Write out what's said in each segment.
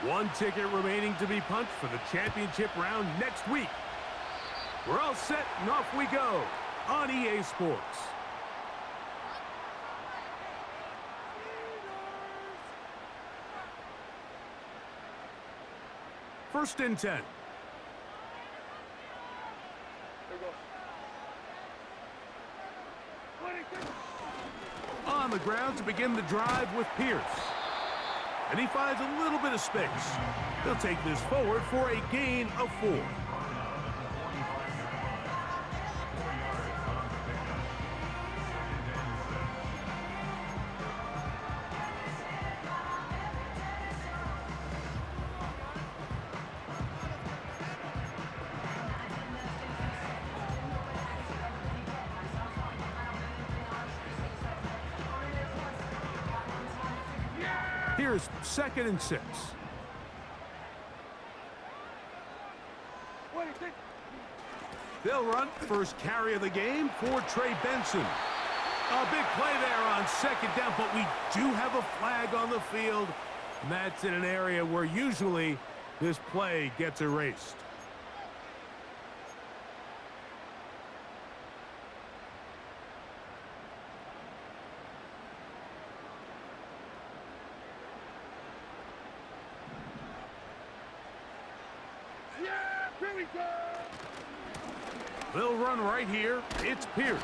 One ticket remaining to be punched for the championship round next week. We're all set, and off we go on EA Sports. First and 10. On the ground to begin the drive with Pierce. And he finds a little bit of space. He'll take this forward for a gain of 4. Here's 2nd and 6. They'll run first carry of the game for Trey Benson. A big play there on 2nd down, but we do have a flag on the field. And that's in an area where usually this play gets erased. They'll run right here. It's Pierce.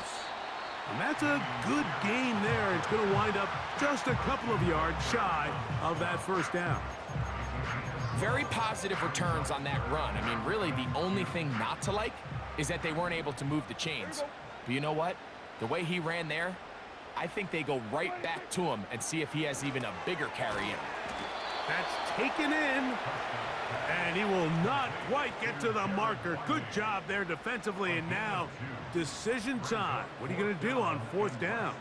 And that's a good gain there. It's going to wind up just a couple of yards shy of that first down. Very positive returns on that run. I mean, really, the only thing not to like is that they weren't able to move the chains. But you know what? The way he ran there, I think they go right back to him and see if he has even a bigger carry in him. That's taken in. And he will not quite get to the marker. Good job there defensively. And now, decision time. What are you going to do on 4th down?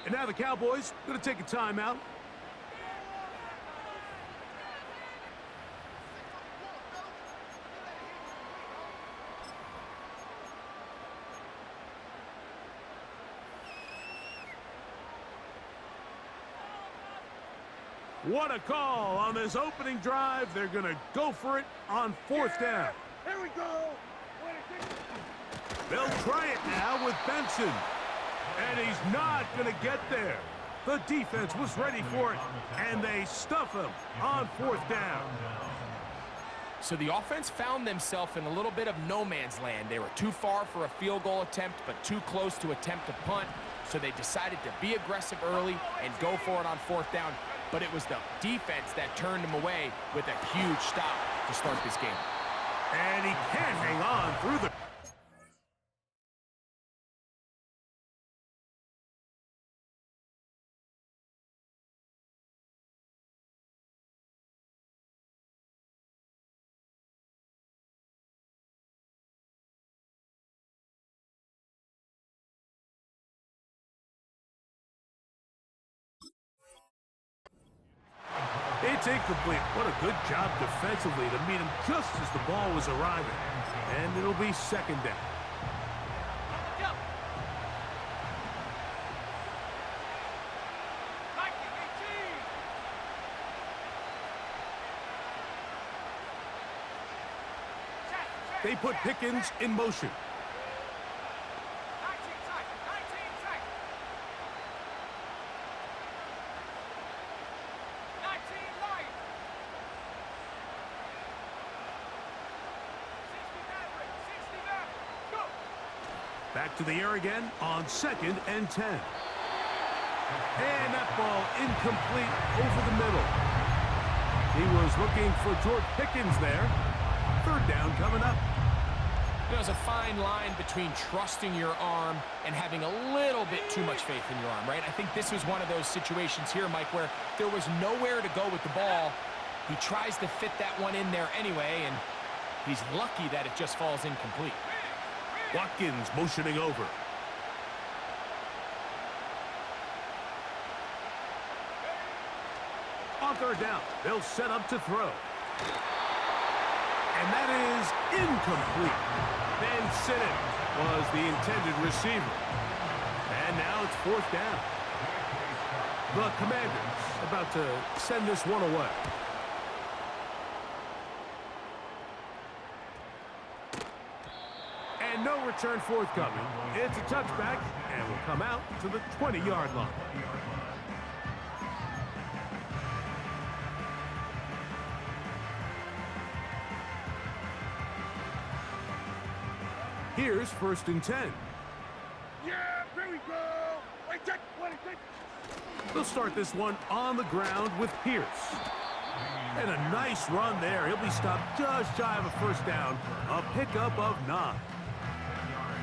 And now the Cowboys going to take a timeout. What a call on this opening drive. They're going to go for it on 4th down. Here we go. They'll try it now with Benson. And he's not going to get there. The defense was ready for it, and they stuff him on 4th down. So the offense found themselves in a little bit of no man's land. They were too far for a field goal attempt, but too close to attempt a punt. So they decided to be aggressive early and go for it on 4th down. But it was the defense that turned him away with a huge stop to start this game. And he can't hang on through the... It's incomplete. What a good job defensively to meet him just as the ball was arriving. And it'll be 2nd down. They put Pickens in motion. Back to the air again on 2nd and 10. And that ball incomplete over the middle. He was looking for George Pickens there. 3rd down coming up. There's a fine line between trusting your arm and having a little bit too much faith in your arm, right? I think this was one of those situations here, Mike, where there was nowhere to go with the ball. He tries to fit that one in there anyway, and he's lucky that it just falls incomplete. Watkins motioning over. On 3rd down, they'll set up to throw. And that is incomplete. Ben Sinnott was the intended receiver. And now it's fourth down. The Commanders about to send this one away. And no return forthcoming. It's a touchback and will come out to the 20-yard line. Here's 1st and 10. Yeah, here we go. Wait, check. They'll start this one on the ground with Pierce. And a nice run there. He'll be stopped just shy of a first down. A pickup of 9.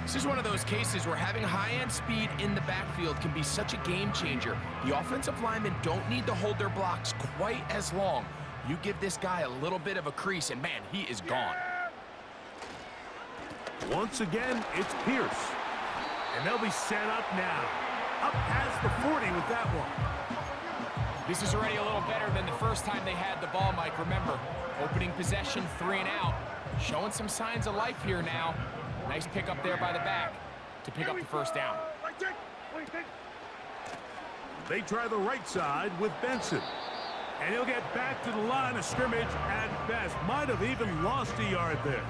This is one of those cases where having high-end speed in the backfield can be such a game changer. The offensive linemen don't need to hold their blocks quite as long. You give this guy a little bit of a crease, and man, he is gone. Once again, it's Pierce. And they'll be set up now. Up past the 40 with that one. This is already a little better than the first time they had the ball, Mike. Remember, opening possession, 3 and out. Showing some signs of life here now. Nice pick up there by the back to pick up the first down. They try the right side with Benson. And he'll get back to the line of scrimmage at best. Might have even lost a yard there.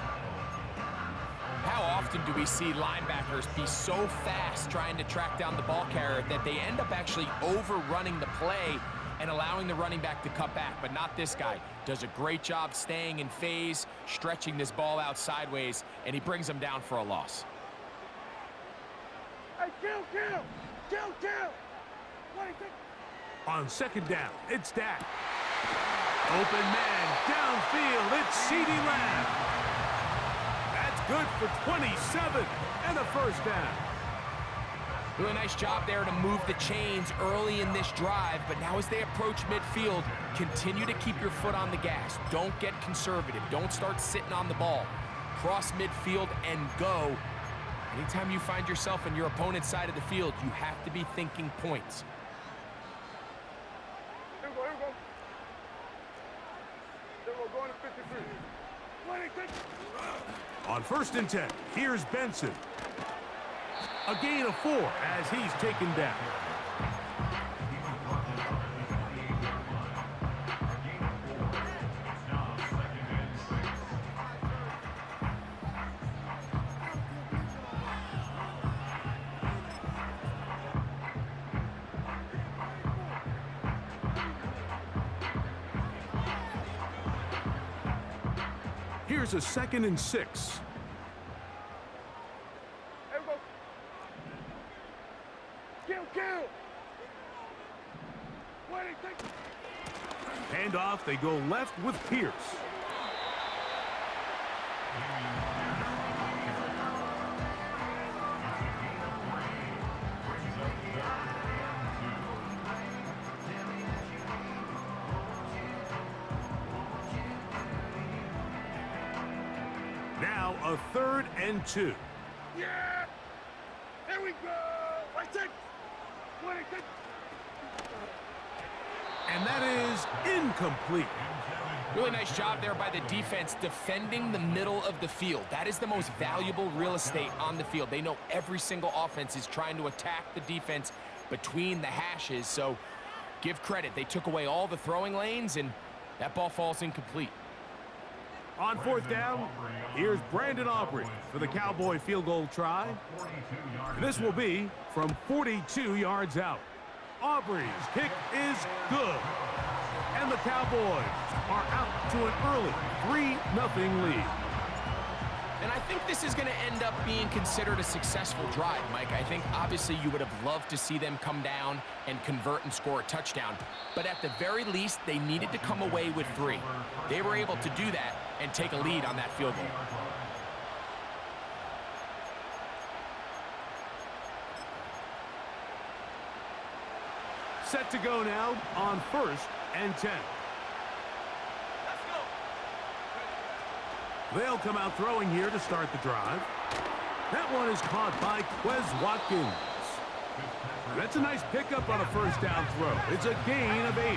How often do we see linebackers be so fast trying to track down the ball carrier that they end up actually overrunning the play and allowing the running back to cut back? But not this guy. Does a great job staying in phase, stretching this ball out sideways, and he brings him down for a loss. Hey, kill! On 2nd down, it's Dak. Open man, downfield, it's CeeDee Lamb. That's good for 27 and a first down. Really nice job there to move the chains early in this drive, but now as they approach midfield, continue to keep your foot on the gas. Don't get conservative. Don't start sitting on the ball. Cross midfield and go. Anytime you find yourself in your opponent's side of the field, you have to be thinking points. Here we go. Then we're going to 53. On 1st and 10, here's Benson. A gain of 4 as he's taken down. Here's a 2nd and 6. Kill! Handoff, they go left with Pierce. Now a 3rd and 2. Yeah! Here we go! And that is incomplete. Really nice job there by the defense defending the middle of the field. That is the most valuable real estate on the field. They know every single offense is trying to attack the defense between the hashes, so give credit. They took away all the throwing lanes, and that ball falls incomplete. On 4th down, here's Brandon Aubrey for the Cowboy field goal try. This will be from 42 yards out. Aubrey's kick is good. And the Cowboys are out to an early 3-0 lead. And I think this is going to end up being considered a successful drive, Mike. I think obviously you would have loved to see them come down and convert and score a touchdown. But at the very least, they needed to come away with 3. They were able to do that and take a lead on that field goal. Set to go now on 1st and 10. They'll come out throwing here to start the drive. That one is caught by Quez Watkins. That's a nice pickup on a first down throw. It's a gain of 8.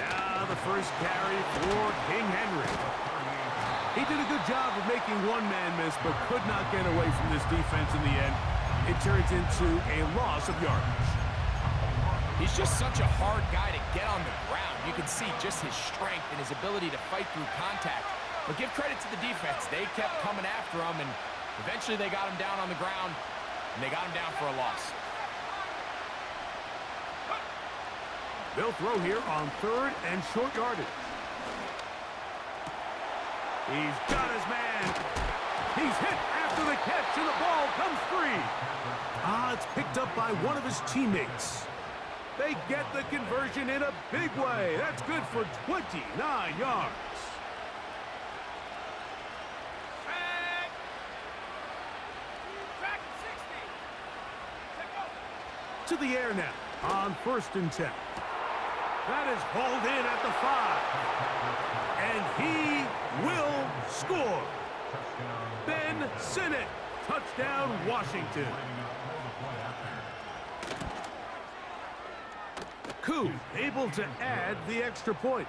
Now the first carry for King Henry. He did a good job of making one man miss, but could not get away from this defense in the end. It turns into a loss of yardage. He's just such a hard guy to get on the ground. You can see just his strength and his ability to fight through contact. But give credit to the defense. They kept coming after him, and eventually they got him down on the ground, and they got him down for a loss. They'll throw here on 3rd and short yardage. He's got his man. He's hit after the catch, and the ball comes free. It's picked up by one of his teammates. They get the conversion in a big way. That's good for 29 yards. To the air now on 1st and 10. That is hauled in at the 5. And he will score. Ben Sinnott. Touchdown, Washington. Koo able to add the extra point.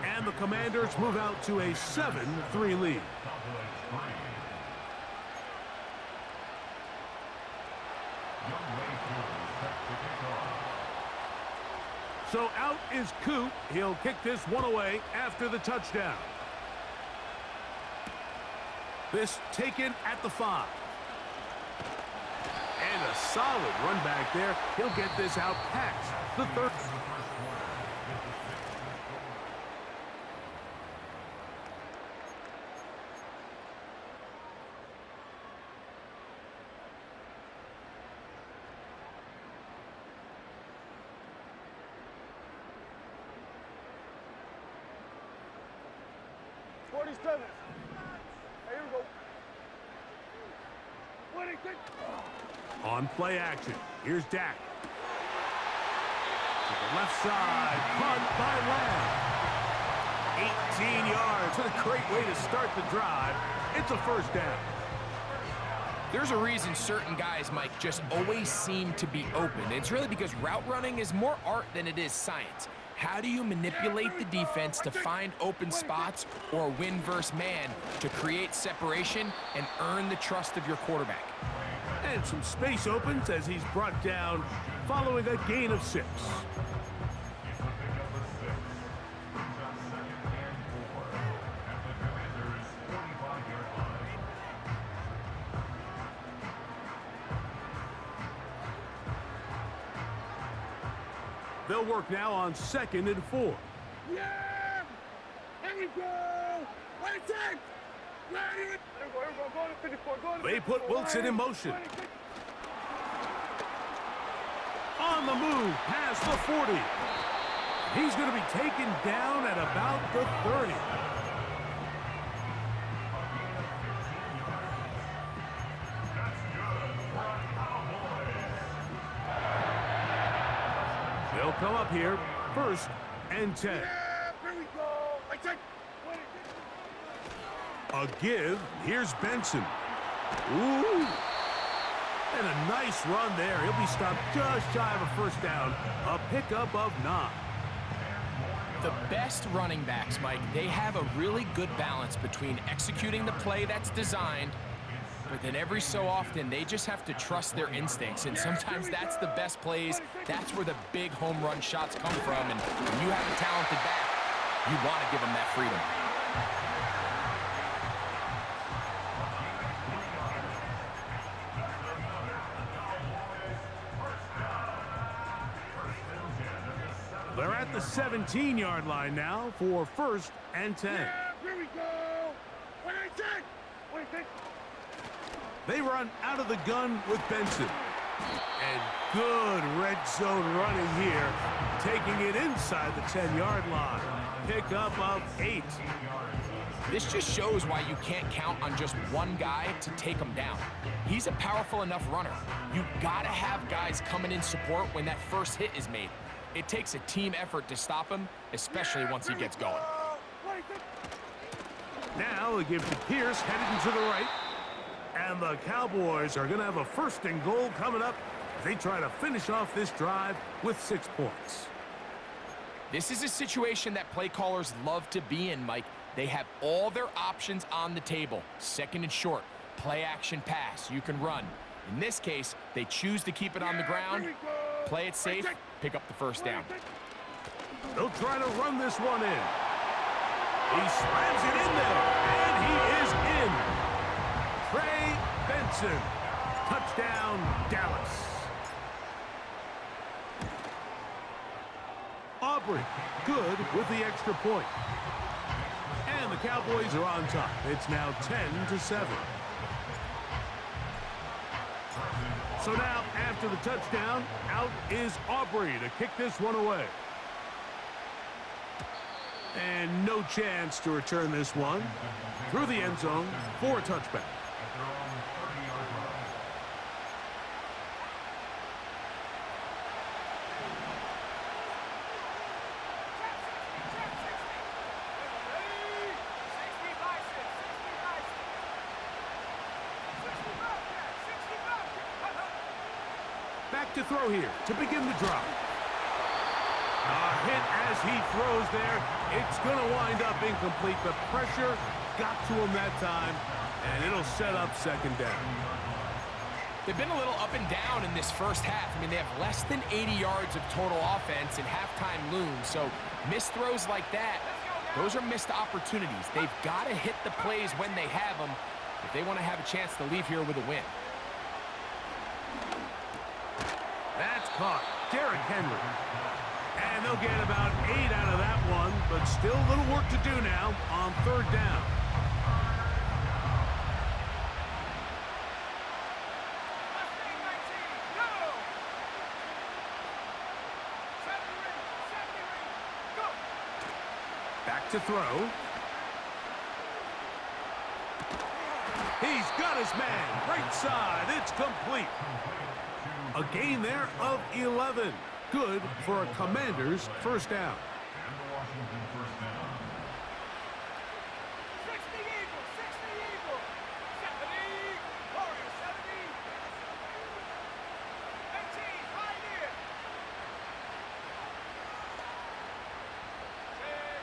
And the Commanders move out to a 7-3 lead. So out is Koo. He'll kick this one away after the touchdown. This taken at the 5. And a solid run back there. He'll get this out past the 3rd. Here we go. On play action, here's Dak. To the left side, punt by Lamb. 18 yards. What a great way to start the drive. It's a 1st down. There's a reason certain guys, Mike, just always seem to be open. It's really because route running is more art than it is science. How do you manipulate the defense to find open spots or win versus man to create separation and earn the trust of your quarterback? And some space opens as he's brought down following a gain of 6. They'll work now on 2nd and 4. Yeah! Here we go! What a time! Ready! Go to 54, go to 54. They put Wilson in motion. On the move, past the 40. He's going to be taken down at about the 30. They'll come up here, 1st and 10. Yeah, here we go! I take. A give. Here's Benson. Ooh. And a nice run there. He'll be stopped just shy of a 1st down. A pickup of 9. The best running backs, Mike, they have a really good balance between executing the play that's designed, but then every so often they just have to trust their instincts, and sometimes that's the best plays. That's where the big home run shots come from, and when you have a talented back, you want to give them that freedom. They're at the 17-yard line now for 1st and 10. Yeah, here we go! What I take? What I take? They run out of the gun with Benson. And good red zone running here, taking it inside the 10-yard line. Pickup of 8. This just shows why you can't count on just one guy to take him down. He's a powerful enough runner. You gotta have guys coming in support when that first hit is made. It takes a team effort to stop him, especially once he gets going. Now they give to Pierce, headed into the right. And the Cowboys are going to have a 1st and goal coming up as they try to finish off this drive with 6 points. This is a situation that play callers love to be in, Mike. They have all their options on the table. 2nd and short, play action pass, you can run. In this case, they choose to keep it on the ground, play it safe, pick up the first down. They'll try to run this one in. He slams it in there, and he is in. Trey Benson. Touchdown, Dallas. Aubrey, good with the extra point. And the Cowboys are on top. It's now 10-7. So now, after the touchdown, out is Aubrey to kick this one away. And no chance to return this one through the end zone for a touchback. Back to throw here to begin the drive. A hit as he throws there. It's going to wind up incomplete. The pressure got to him that time, and it'll set up second down. They've been a little up and down in this first half. I mean, they have less than 80 yards of total offense and halftime looms. So missed throws like that, those are missed opportunities. They've got to hit the plays when they have them if they want to have a chance to leave here with a win. That's caught. Derrick Henry. And they'll get about 8 out of that one, but still a little work to do now on third down. Back to throw. He's got his man. Right side. It's complete. A gain there of 11. Good for a Commanders first down. And the Washington first down. 60 Eagles, 60 Eagles. 70, Warriors 70. 18, Pioneer.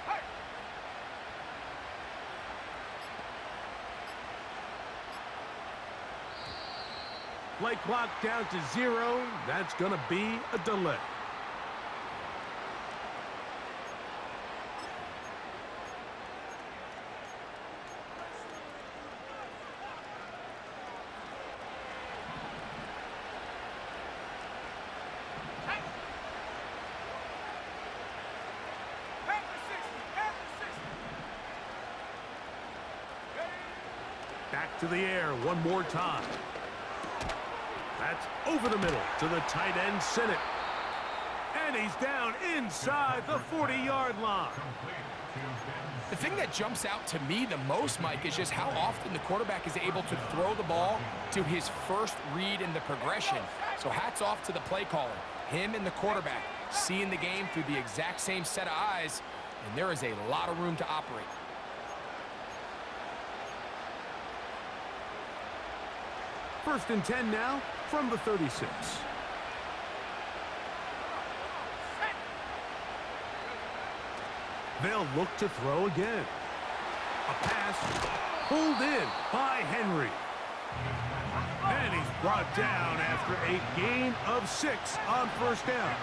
Hey. Play clock down to 0. That's going to be a delay. Back to the air one more time. That's over the middle to the tight end, Sinnott. And he's down inside the 40-yard line. The thing that jumps out to me the most, Mike, is just how often the quarterback is able to throw the ball to his first read in the progression. So hats off to the play caller. Him and the quarterback seeing the game through the exact same set of eyes, and there is a lot of room to operate. First and 10 now from the 36. They'll look to throw again. A pass pulled in by Henry. And he's brought down after a gain of 6 on first down.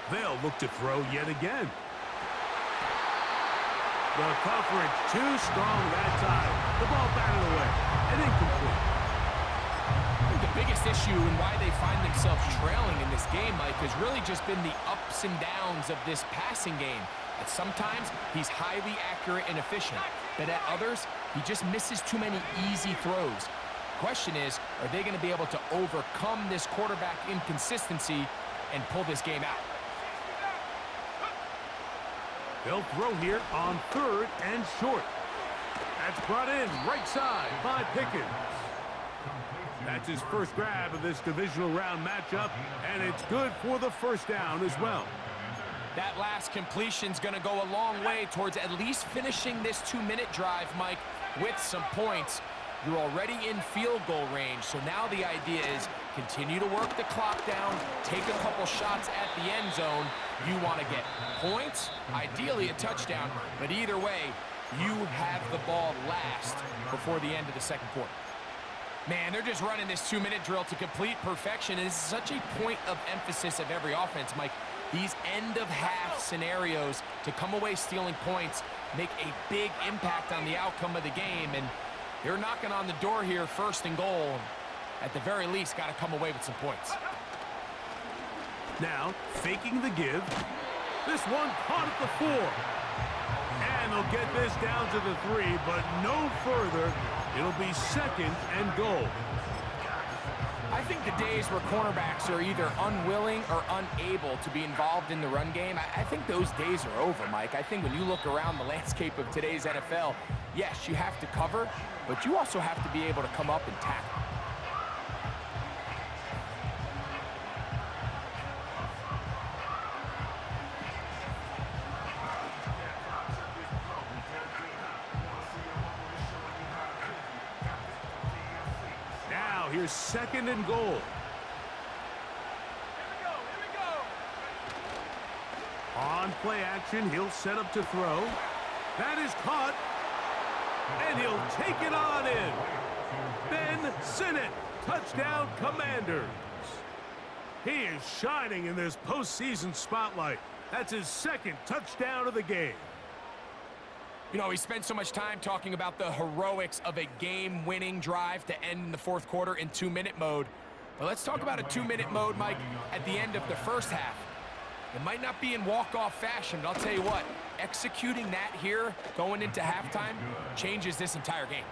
They'll look to throw yet again. The coverage too strong that time. The ball batted away and incomplete. I think the biggest issue and why they find themselves trailing in this game, Mike, has really just been the ups and downs of this passing game. At sometimes, he's highly accurate and efficient, but at others, he just misses too many easy throws. Question is, are they going to be able to overcome this quarterback inconsistency and pull this game out? They'll throw here on third and short. That's brought in right side by Pickens. That's his first grab of this divisional round matchup, and it's good for the first down as well. That last completion's going to go a long way towards at least finishing this 2-minute drive, Mike, with some points. You're already in field goal range, so now the idea is continue to work the clock down, take a couple shots at the end zone. You want to get points, ideally a touchdown, but either way, you have the ball last before the end of the second quarter. Man, they're just running this 2-minute drill to complete perfection, and it's such a point of emphasis of every offense, Mike. These end-of-half scenarios to come away stealing points make a big impact on the outcome of the game, and they're knocking on the door here, first and goal. At the very least, got to come away with some points. Now, faking the give. This one caught at the 4. And they'll get this down to the 3, but no further. It'll be second and goal. I think the days where cornerbacks are either unwilling or unable to be involved in the run game, I think those days are over, Mike. I think when you look around the landscape of today's NFL, yes, you have to cover, but you also have to be able to come up and tackle. Here's second and goal. Here we go. On play action, he'll set up to throw. That is caught. And he'll take it on in. Ben Sinnott, touchdown Commanders. He is shining in this postseason spotlight. That's his second touchdown of the game. You know, we spent so much time talking about the heroics of a game-winning drive to end in the fourth quarter in 2-minute mode. But let's talk about a 2-minute mode, Mike, at the end of the first half. It might not be in walk-off fashion, but I'll tell you what, executing that here going into halftime changes this entire game.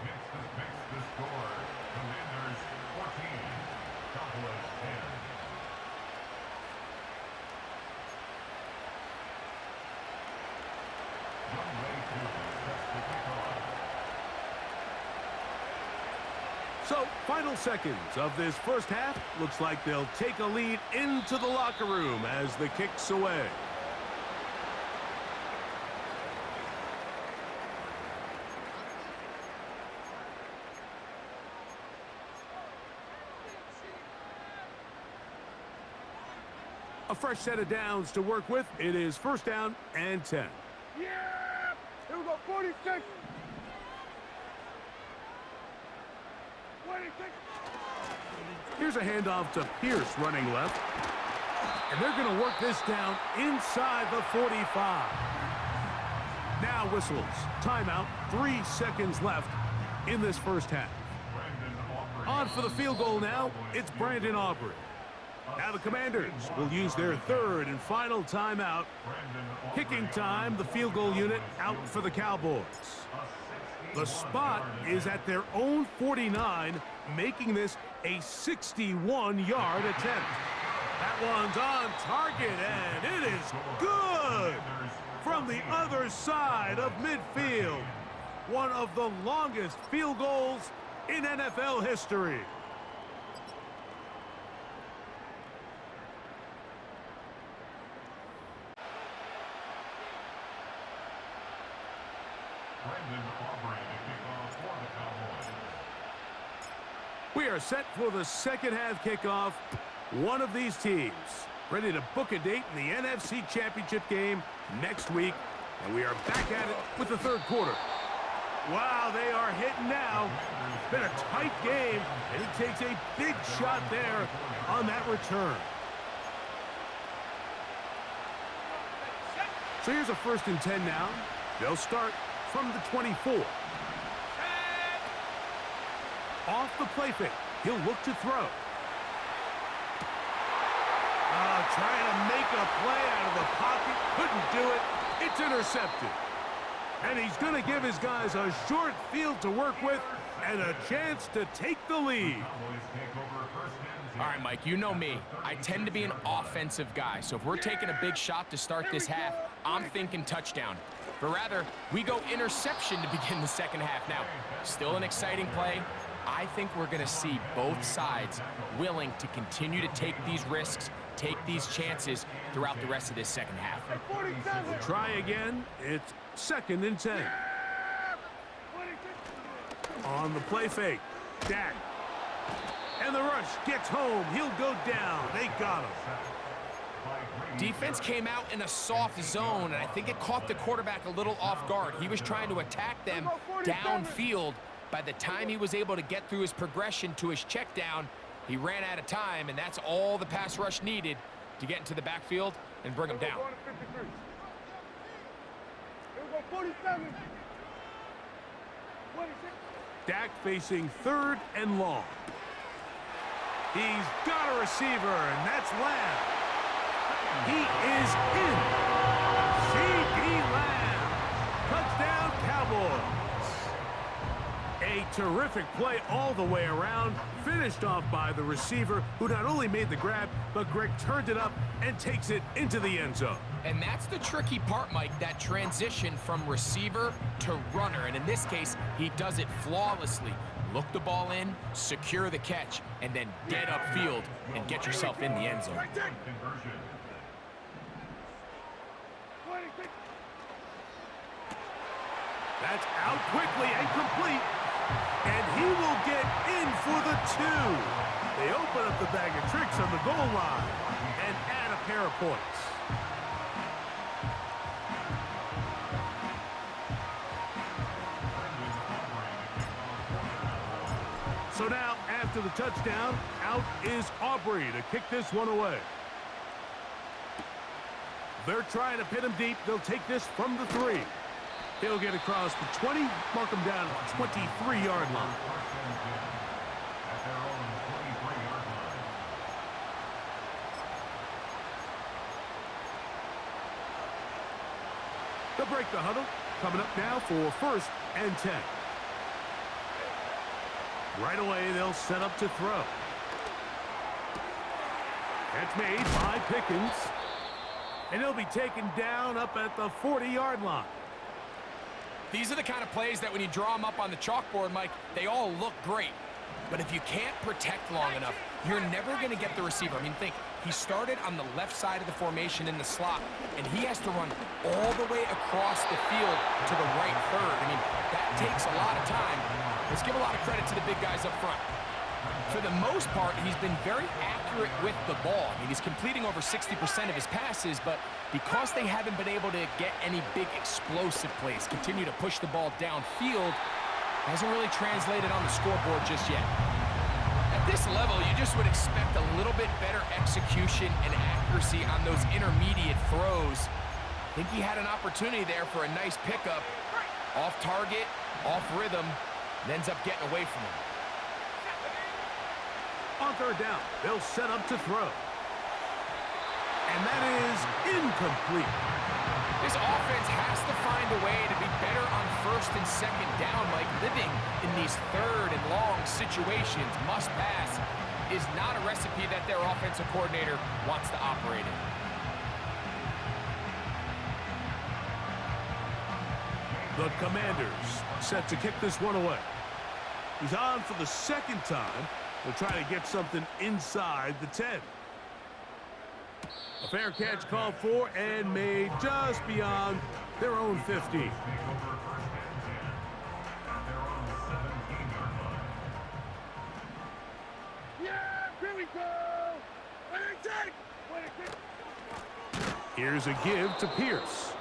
So, final seconds of this first half. Looks like they'll take a lead into the locker room as the kick's away. A fresh set of downs to work with. It is first down and 10. Yeah! Here we go, 46. 26. Here's a handoff to Pierce running left. And they're going to work this down inside the 45. Now whistles. Timeout. 3 seconds left in this first half. On for the field goal now. It's Brandon Aubrey. Now the Commanders will use their third and final timeout. Kicking time, the field goal unit out for the Cowboys. The spot is at their own 49, making this a 61-yard attempt. That one's on target, and it is good from the other side of midfield. One of the longest field goals in NFL history. We are set for the second half kickoff. One of these teams ready to book a date in the NFC Championship game next week. And we are back at it with the third quarter. Wow, they are hitting now. It's been a tight game, and he takes a big shot there on that return. So here's a 1st and 10 now. They'll start from the 24. Off the play fake. He'll look to throw. Trying to make a play out of the pocket. Couldn't do it. It's intercepted. And he's going to give his guys a short field to work with and a chance to take the lead. All right, Mike, you know me. I tend to be an offensive guy, so if we're taking a big shot to start this half, I'm thinking touchdown. But rather, we go interception to begin the second half. Now, still an exciting play. I think we're going to see both sides willing to continue to take these risks take these chances throughout the rest of this second half. We'll try again. It's 2nd and 10. On the play fake, Dak. And the rush gets home. He'll go down. They got him. Defense came out in a soft zone, and I think it caught the quarterback a little off guard. He was trying to attack them downfield. By the time he was able to get through his progression to his check down, he ran out of time, and that's all the pass rush needed to get into the backfield and bring him down. Dak facing 3rd and long. He's got a receiver, and that's Lamb. He is in. C.D. Lamb. Touchdown, Cowboys. A terrific play all the way around, finished off by the receiver, who not only made the grab, but Greg turned it up and takes it into the end zone. And that's the tricky part, Mike, that transition from receiver to runner. And in this case, he does it flawlessly. Look the ball in, secure the catch, and then get upfield and get yourself in the end zone. That's out quickly and complete. And he will get in for the 2. They open up the bag of tricks on the goal line and add a pair of points. So now, after the touchdown, out is Aubrey to kick this one away. They're trying to pin him deep. They'll take this from the 3. He'll get across the 20, mark him down at the 23-yard line. They'll break the huddle. Coming up now for 1st and 10. Right away, they'll set up to throw. That's made by Pickens. And he'll be taken down up at the 40-yard line. These are the kind of plays that when you draw them up on the chalkboard, Mike, they all look great. But if you can't protect long enough, you're never going to get the receiver. I mean, think, he started on the left side of the formation in the slot, and he has to run all the way across the field to the right third. I mean, that takes a lot of time. Let's give a lot of credit to the big guys up front. For the most part, he's been very accurate with the ball. I mean, he's completing over 60% of his passes, but because they haven't been able to get any big explosive plays, continue to push the ball downfield, hasn't really translated on the scoreboard just yet. At this level, you just would expect a little bit better execution and accuracy on those intermediate throws. I think he had an opportunity there for a nice pickup. Off target, off rhythm, and ends up getting away from him. On 3rd down, they'll set up to throw. And that is incomplete. This offense has to find a way to be better on 1st and 2nd down, like living in these 3rd and long situations. Must pass is not a recipe that their offensive coordinator wants to operate in. The Commanders set to kick this one away. He's on for the 2nd time. They'll try to get something inside the 10. A fair catch called for and made just beyond their own 50. Yeah, here we go. Here's a give to Pierce.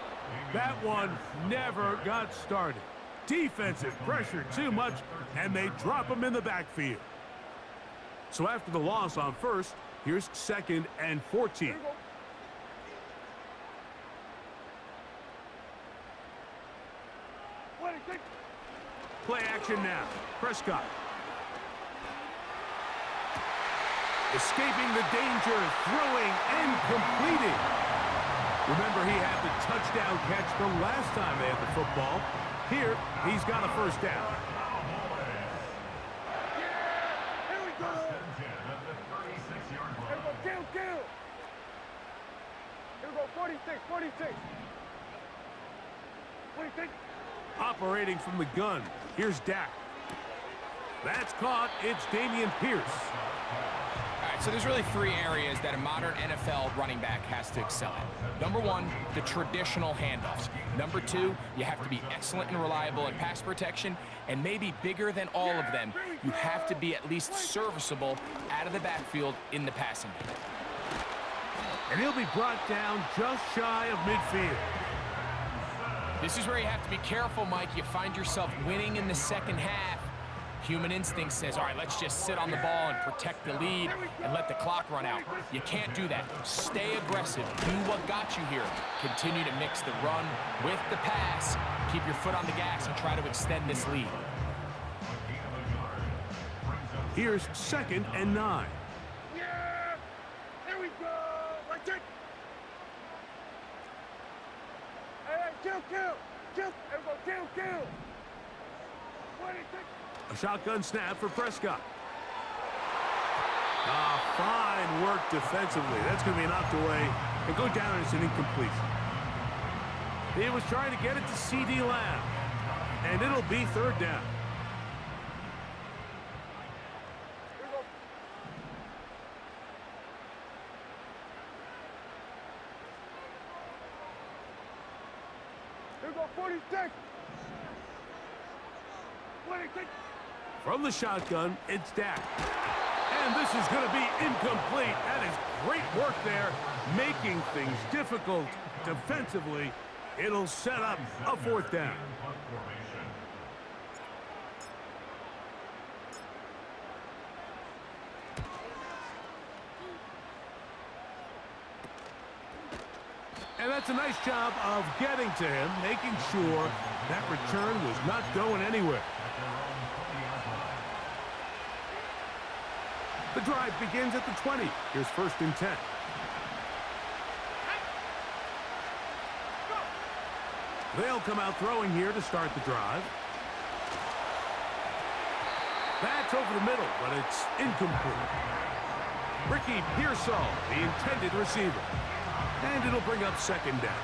That one never got started. Defensive pressure too much, and they drop him in the backfield. So after the loss on 1st, here's 2nd and 14. Play action now. Prescott. Escaping the danger, throwing and completing. Remember, he had the touchdown catch the last time they had the football. Here, he's got a 1st down. Kill. Here we go, 46. 46. Operating from the gun, here's Dak. That's caught. It's Dameon Pierce. All right, right, so there's really three areas that a modern NFL running back has to excel at. Number one, the traditional handoffs. Number two, you have to be excellent and reliable in pass protection. And maybe bigger than all of them, you have to be at least serviceable out of the backfield in the passing game. And he'll be brought down just shy of midfield. This is where you have to be careful, Mike. You find yourself winning in the second half. Human instinct says, all right, let's just sit on the ball and protect the lead and let the clock run out. You can't do that. Stay aggressive. Do what got you here. Continue to mix the run with the pass. Keep your foot on the gas and try to extend this lead. Here's 2nd and 9. Yeah! There we go! Let's it! Hey, kill! Kill! Everyone, kill! What do you think? A shotgun snap for Prescott. Fine work defensively. That's going to be knocked away and go down as an incompletion. He was trying to get it to C.D. Lamb, and it'll be 3rd down. Here we go, 46! 26! From the shotgun, it's Dak. And this is going to be incomplete. That is great work there, making things difficult defensively. It'll set up a 4th down. And that's a nice job of getting to him, making sure that return was not going anywhere. The drive begins at the 20. Here's 1st and 10. They'll come out throwing here to start the drive. That's over the middle, but it's incomplete. Ricky Pearsall, the intended receiver. And it'll bring up 2nd down.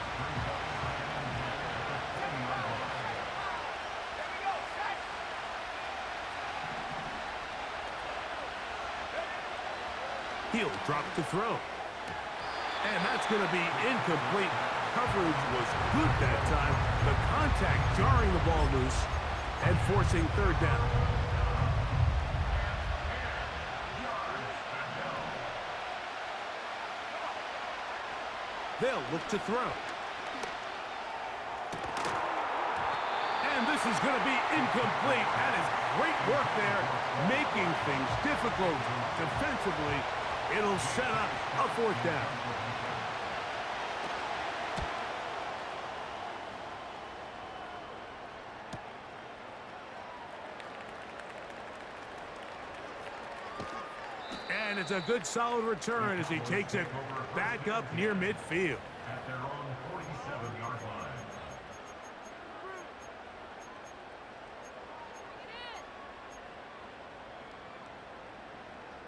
He'll drop to throw. And that's going to be incomplete. Coverage was good that time. The contact jarring the ball loose and forcing 3rd down. They'll look to throw. And this is going to be incomplete. That is great work there, making things difficult defensively. It'll set up a 4th down. And it's a good solid return as he takes it back up near midfield. At their own 47-yard line.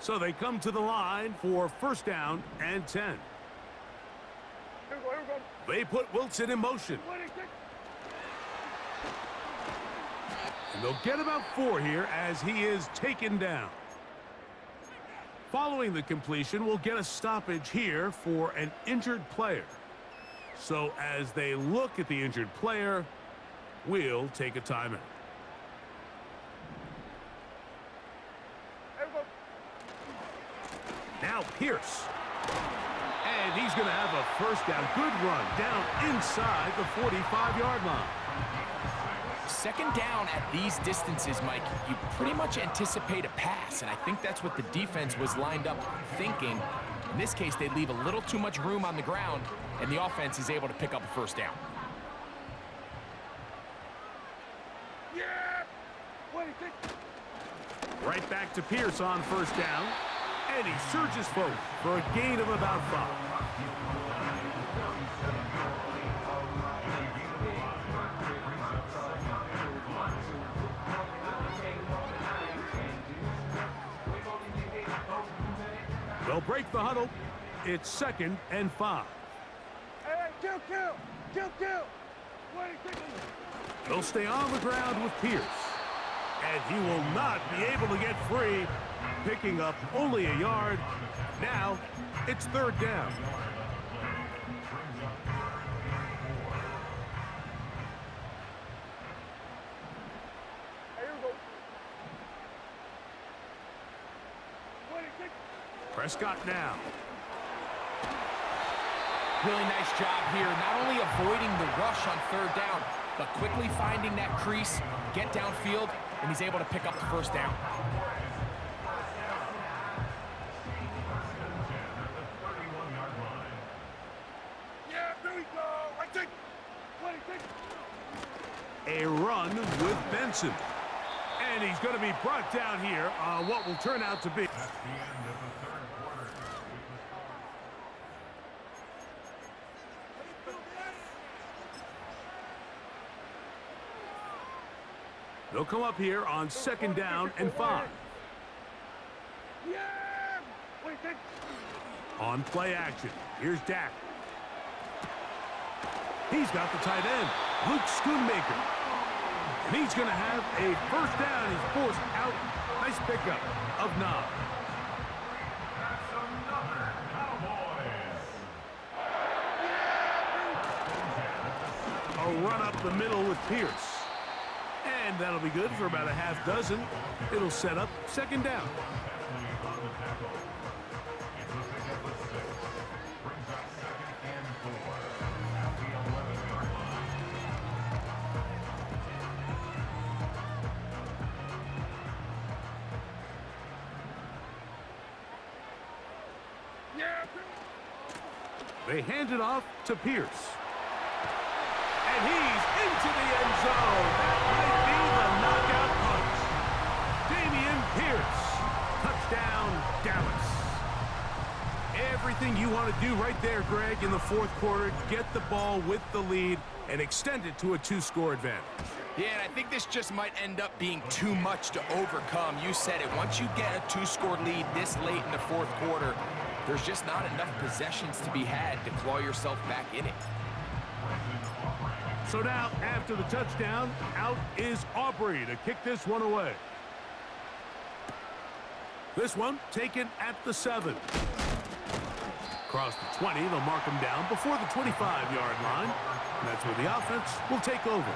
So they come to the line for 1st down and 10. Here we go. They put Wilson in motion. 26! And they'll get about 4 here as he is taken down. Following the completion, we'll get a stoppage here for an injured player. So as they look at the injured player, we'll take a timeout. Now Pierce. And he's going to have a 1st down. Good run down inside the 45-yard line. 2nd down at these distances, Mike, you pretty much anticipate a pass, and I think that's what the defense was lined up thinking. In this case, they leave a little too much room on the ground, and the offense is able to pick up a 1st down. Yeah! 26! Right back to Pierce on 1st down. And he surges forward for a gain of about 5. They'll break the huddle. It's 2nd and 5. Hey, kill! 26! They'll stay on the ground with Pierce. And he will not be able to get free. picking up only a yard. Now it's third down. Prescott now. Really nice job here, not only avoiding the rush on third down, but quickly finding that crease, get downfield, and he's able to pick up the first down. Yeah, there we go. I take. A run with Benson. And he's going to be brought down here on what will turn out to be. That's the end of the third quarter. They'll come up here on second down and 5. Yeah. Wait, take. On play action, here's Dak. He's got the tight end, Luke Schoonmaker. And he's going to have a first down. He's forced out. Nice pickup of 9. That's another Cowboys. A run up the middle with Pierce. And that'll be good for about a half dozen. It'll set up second down. They hand it off to Pierce. And he's into the end zone. That might be the knockout punch. Damian Pierce. Touchdown, Dallas. Everything you want to do right there, Greg, in the fourth quarter. Get the ball with the lead and extend it to a 2-score advantage. Yeah, and I think this just might end up being too much to overcome. You said it. Once you get a 2-score lead this late in the fourth quarter, there's just not enough possessions to be had to claw yourself back in it. So now, after the touchdown, out is Aubrey to kick this one away. This one taken at the 7. Across the 20, they'll mark him down before the 25-yard line. And that's where the offense will take over.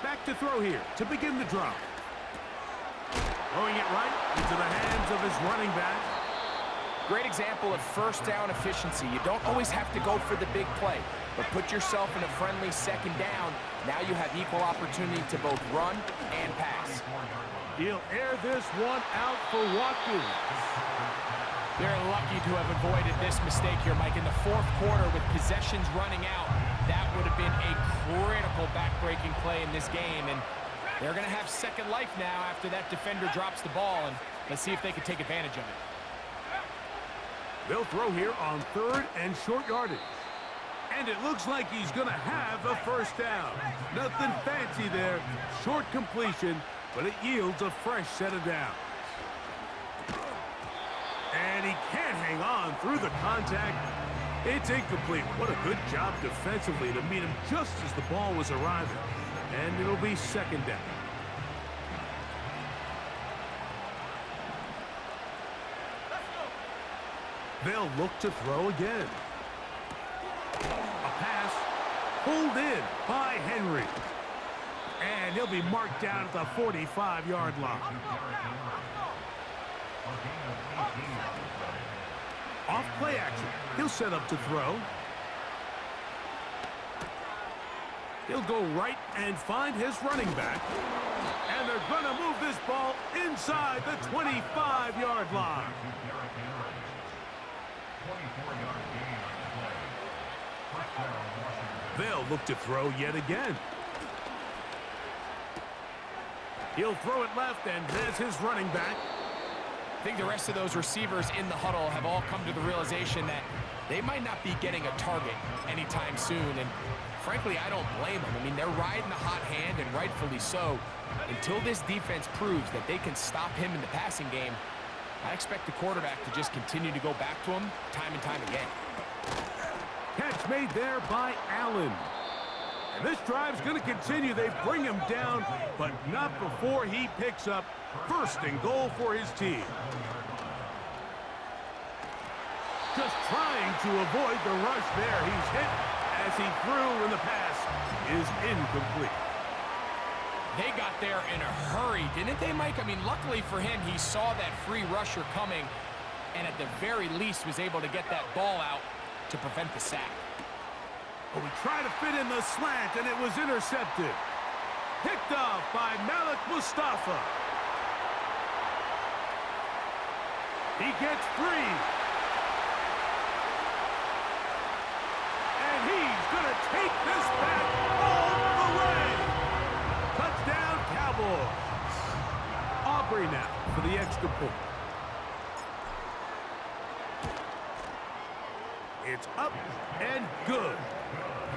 Back to throw here to begin the drive. Throwing it right into the hands of his running back. Great example of first down efficiency. You don't always have to go for the big play, but put yourself in a friendly second down. Now you have equal opportunity to both run and pass. He'll air this one out for Watkins. They're lucky to have avoided this mistake here, Mike. In the fourth quarter with possessions running out, that would have been a critical back-breaking play in this game. And they're going to have second life now after that defender drops the ball. And let's see if they can take advantage of it. They'll throw here on third and short yardage. And it looks like he's going to have a first down. Nothing fancy there. Short completion, but it yields a fresh set of downs. And he can't hang on through the contact. It's incomplete. What a good job defensively to meet him just as the ball was arriving. And it'll be second down. They'll look to throw again. A pass pulled in by Henry. And he'll be marked down at the 45-yard line. Off play action. He'll set up to throw. He'll go right and find his running back. And they're going to move this ball inside the 25-yard line. They'll look to throw yet again. He'll throw it left, and there's his running back. I think the rest of those receivers in the huddle have all come to the realization that they might not be getting a target anytime soon. And frankly, I don't blame them. I mean, they're riding the hot hand, and rightfully so. Until this defense proves that they can stop him in the passing game, I expect the quarterback to just continue to go back to him time and time again. Catch made there by Allen. And this drive's going to continue. They bring him down, but not before he picks up first and goal for his team. Just trying to avoid the rush there. He's hit as he threw, and the pass is incomplete. They got there in a hurry, didn't they, Mike? I mean, luckily for him, he saw that free rusher coming, and at the very least was able to get that ball out to prevent the sack. But we tried to fit in the slant, and it was intercepted. Picked off by Malik Mustafa. He gets free. And he's going to take this back all the way. Touchdown, Cowboys. Aubrey now for the extra point. It's up and good.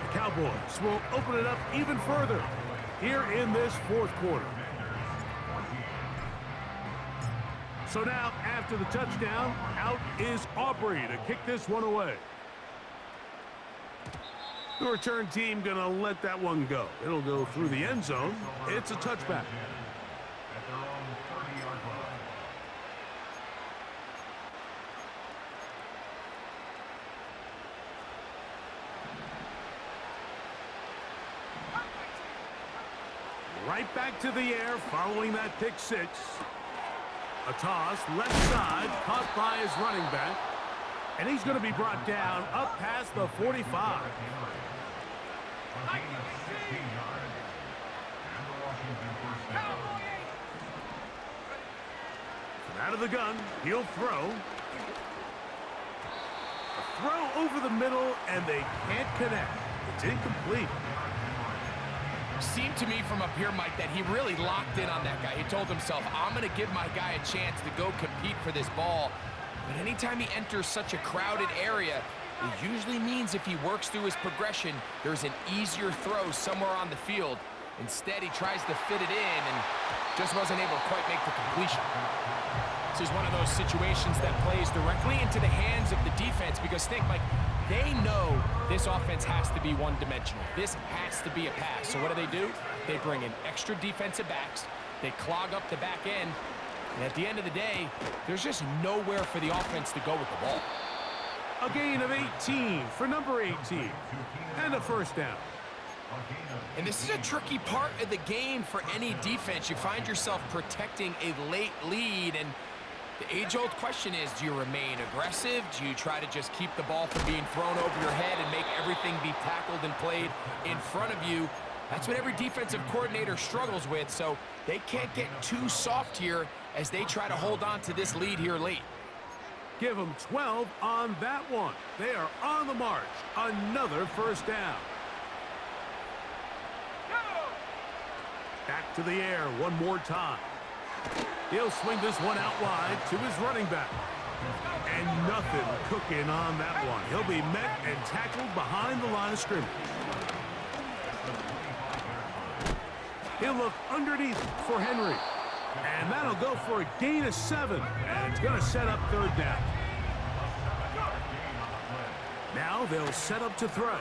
The Cowboys will open it up even further here in this fourth quarter. So now, after the touchdown, out is Aubrey to kick this one away. The return team going to let that one go. It'll go through the end zone. It's a touchback. At their own 30-yard line. Right back to the air following that pick six. A toss, left side, caught by his running back. And he's going to be brought down up past the 45. A gain of 16 yards. And the Washington first down. From out of the gun, he'll throw. A throw over the middle, and they can't connect. It's incomplete. Seemed to me from up here, Mike, that he really locked in on that guy. He told himself, I'm going to give my guy a chance to go compete for this ball. But anytime he enters such a crowded area, it usually means if he works through his progression, there's an easier throw somewhere on the field. Instead, he tries to fit it in and just wasn't able to quite make the completion. This is one of those situations that plays directly into the hands of the defense because think, Mike, they know this offense has to be one-dimensional. This has to be a pass. So what do? They bring in extra defensive backs. They clog up the back end. And at the end of the day, there's just nowhere for the offense to go with the ball. A gain of 18 for number 18. And a first down. And this is a tricky part of the game for any defense. You find yourself protecting a late lead, and the age-old question is, do you remain aggressive? Do you try to just keep the ball from being thrown over your head and make everything be tackled and played in front of you? That's what every defensive coordinator struggles with, so they can't get too soft here as they try to hold on to this lead here late. Give them 12 on that one. They are on the march. Another first down. Back to the air one more time. He'll swing this one out wide to his running back. And nothing cooking on that one. He'll be met and tackled behind the line of scrimmage. He'll look underneath for Henry. And that'll go for a gain of 7. And it's going to set up third down. Now they'll set up to throw.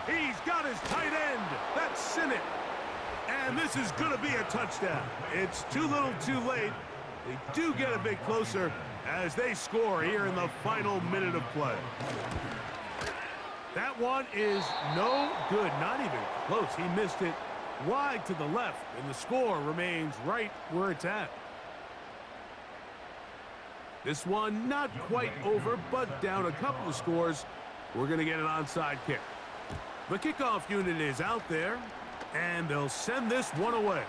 He's got his tight end. That's Sinnott. And this is going to be a touchdown. It's too little too late. They do get a bit closer as they score here in the final minute of play. That one is no good. Not even close. He missed it wide to the left, and the score remains right where it's at. This one not quite over, but down a couple of scores. We're going to get an onside kick. The kickoff unit is out there, and they'll send this one away.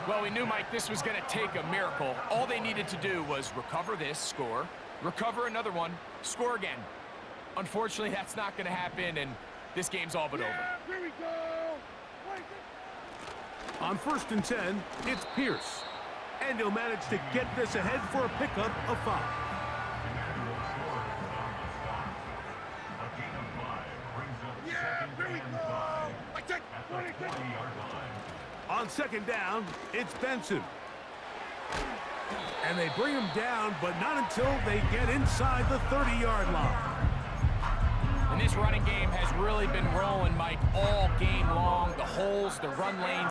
Well, we knew, Mike, this was going to take a miracle. All they needed to do was recover this, score, recover another one, score again. Unfortunately, that's not going to happen, and this game's all but over. Here we go. On 1st and 10, it's Pierce. And he'll manage to get this ahead for a pickup of 5. Yeah, here we go. I take 20-yard line. On second down, it's Benson. And they bring him down, but not until they get inside the 30-yard line. And this running game has really been rolling, Mike, all game long. The holes, the run lanes,